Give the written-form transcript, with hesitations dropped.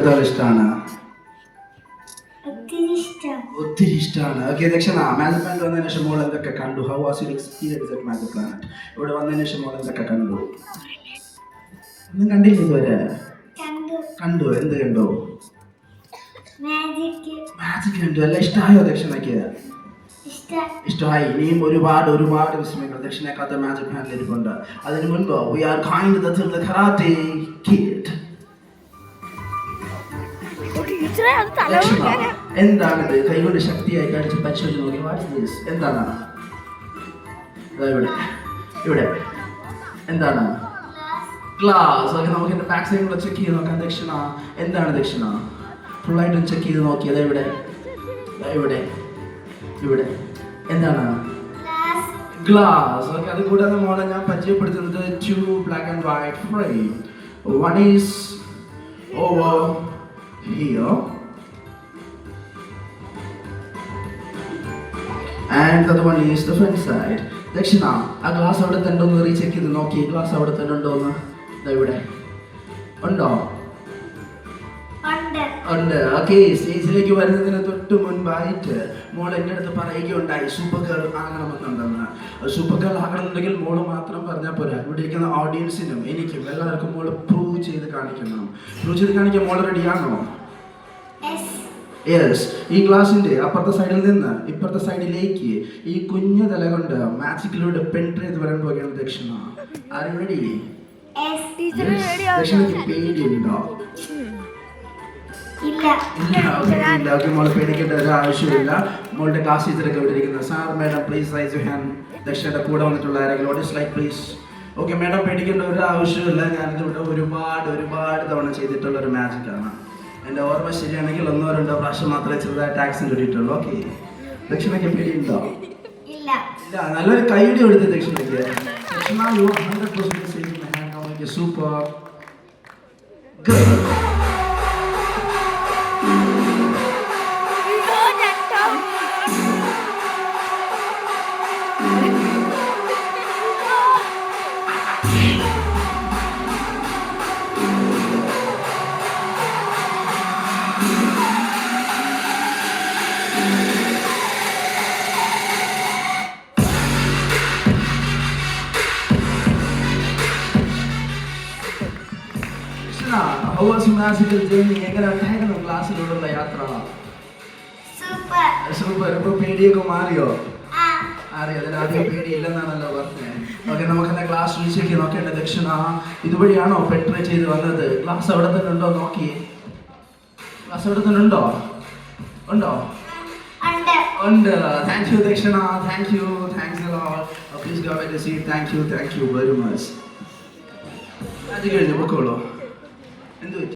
എത്രത്തോളം ഇഷ്ടമാണ്? ഒത്തിരി ഇഷ്ടമാണ്. ഓക്കെ ദക്ഷണ, മാജിക് പ്ലാനറ്റ് വന്നതിന് ശേഷം മോൾ എന്തൊക്കെ കണ്ടു? How was your experience at magic planet? ഇവിടെ വന്നതിന് ശേഷം മോൾ എന്തൊക്കെ കണ്ടു? ഒന്നും കണ്ടില്ല ഇതുവരെ? കണ്ടു. എന്ത് കണ്ടു? മാജിക് കണ്ടു. എല്ലാം ഇഷ്ടമായോ ദക്ഷണയ്ക്ക്? ഇഷ്ടമായി. ഇനിയും ഒരുപാട് വിസ്മയങ്ങൾ ദക്ഷിണേക്കാത്ത മാജിക് പ്ലാനിൽ ഇരിപ്പുണ്ട്. അതിനു മുൻപ് we are going to the karate kid. എന്താണിത്? കൈകൊണ്ട് ശക്തിയായി കാണിച്ച് പരിശോധിച്ച് നോക്കി. What is this? എന്താണ് ഇവിടെ എന്താണ്? ഗ്ലാസ്. ഓക്കെ, നമുക്ക് എന്റെ ബാക്ക് സൈഡ് കൂടെ ചെക്ക് ചെയ്ത് നോക്കാം. ദക്ഷിണ എന്താണ്? ദക്ഷിണ ഫുള്ളായിട്ട് ചെക്ക് ചെയ്ത് നോക്കിയത്. ഇവിടെ എന്താണ്? ഗ്ലാസ്. ഓക്കെ, അത് കൂടാതെ മോളെ ഞാൻ പരിചയപ്പെടുത്തുന്നത് 2 black and white frame. One is over here and the other one is the front side. ദക്ഷിണ ആ ഗ്ലാസ് അവിടെ തന്നെ ഒന്ന് റീചെക്ക് ചെയ്ത് നോക്കി. ഗ്ലാസ് അവിടെ തന്നെ ഉണ്ടോ എന്ന്? ഇവിടെ ഉണ്ടോ? ഉണ്ട്. ഓക്കെ, സ്റ്റേജിലേക്ക് വരുന്നതിന് തൊട്ട് മുൻപായിട്ട് മോൾ എൻ്റെ അടുത്ത് പറയുകയുണ്ടായി സൂപ്പർ ഗേൾ ആകണമെന്നുണ്ടെന്ന്. സൂപ്പർ ഗേൾ ആകണമെന്നുണ്ടെങ്കിൽ മോള് മാത്രം പറഞ്ഞാൽ പോരാ, ഇവിടെ ഇരിക്കുന്ന ഓഡിയൻസിനും എനിക്കും എല്ലാവർക്കും മോള് പ്രൂവ് ചെയ്ത് കാണിക്കണം. പ്രൂവ് ചെയ്ത് കാണിക്കാൻ മോൾ റെഡിയാണോ? യെസ്. ഈ ഗ്ലാസിന്റെ അപ്പുറത്തെ സൈഡിൽ നിന്ന് ഇപ്പുറത്തെ സൈഡിലേക്ക് ഈ കുഞ്ഞു തല കൊണ്ട് മാജിക്കിലൂടെ പെൻട്രേറ്റ് വരാൻ പോകുകയാണ് ദക്ഷിണ. ആരും റെഡി? ദക്ഷിണയ്ക്ക് പേടിയുണ്ടോ? മോളെ പേടിക്കേണ്ട ഒരു ആവശ്യമില്ല. മോളുടെ ക്ലാസ് ടീച്ചറൊക്കെ ഇവിടെ ഇരിക്കുന്നത്. Sir, madam please raise your hand. ദക്ഷിണയുടെ കൂടെ വന്നിട്ടുള്ള ആരെങ്കിലും audience like please. Okay madam, പേടിക്കേണ്ട ഒരു ആവശ്യമില്ല. ഞാനിതിവിടെ ഒരുപാട് തവണ ചെയ്തിട്ടുള്ള ഒരു മാജിക്കാണ്. എൻ്റെ ഓർമ്മ ശരിയാണെങ്കിൽ 1-2 പ്രാവശ്യം മാത്രമേ ചെറുതായിട്ട് ആക്സിഡന്റ് കിട്ടിയിട്ടുള്ളൂ. ഓക്കെ, ദക്ഷിണയ്ക്ക് പേടിയുണ്ടോ? ഇല്ല. നല്ലൊരു കൈയടി കൊടുത്ത് ദക്ഷിണയ്ക്ക്. Dakshina, you 100% saving my hand. Super girl. How was your magical journey? എങ്ങനെ ഉണ്ടായിരുന്നു ക്ലാസ്സിലൂടെയുള്ള യാത്ര? സൂപ്പർ. ഇപ്പൊ പേടിയൊക്കെ മാറിയോ? അതിനാദ്യം പേടിയില്ലെന്നാണല്ലോ പറഞ്ഞത്. ഓക്കെ, നമുക്കെന്നാ ക്ലാസ് റീച്ചേക്ക് നോക്കേണ്ട. ദക്ഷിണ ഇതുവഴിയാണോ പെട്രേറ്റ് ചെയ്ത് വന്നത്? ക്ലാസ് അവിടെ തന്നെ ഉണ്ടോ? നോക്കി. ക്ലാസ് അവിടെ തന്നെ ഉണ്ടോ? ഉണ്ട്. താങ്ക് യു ദക്ഷിണ. Thanks a lot. Please go ahead and see. Thank you very much. അത് കഴിഞ്ഞു പൊക്കോളൂ. എന്ത്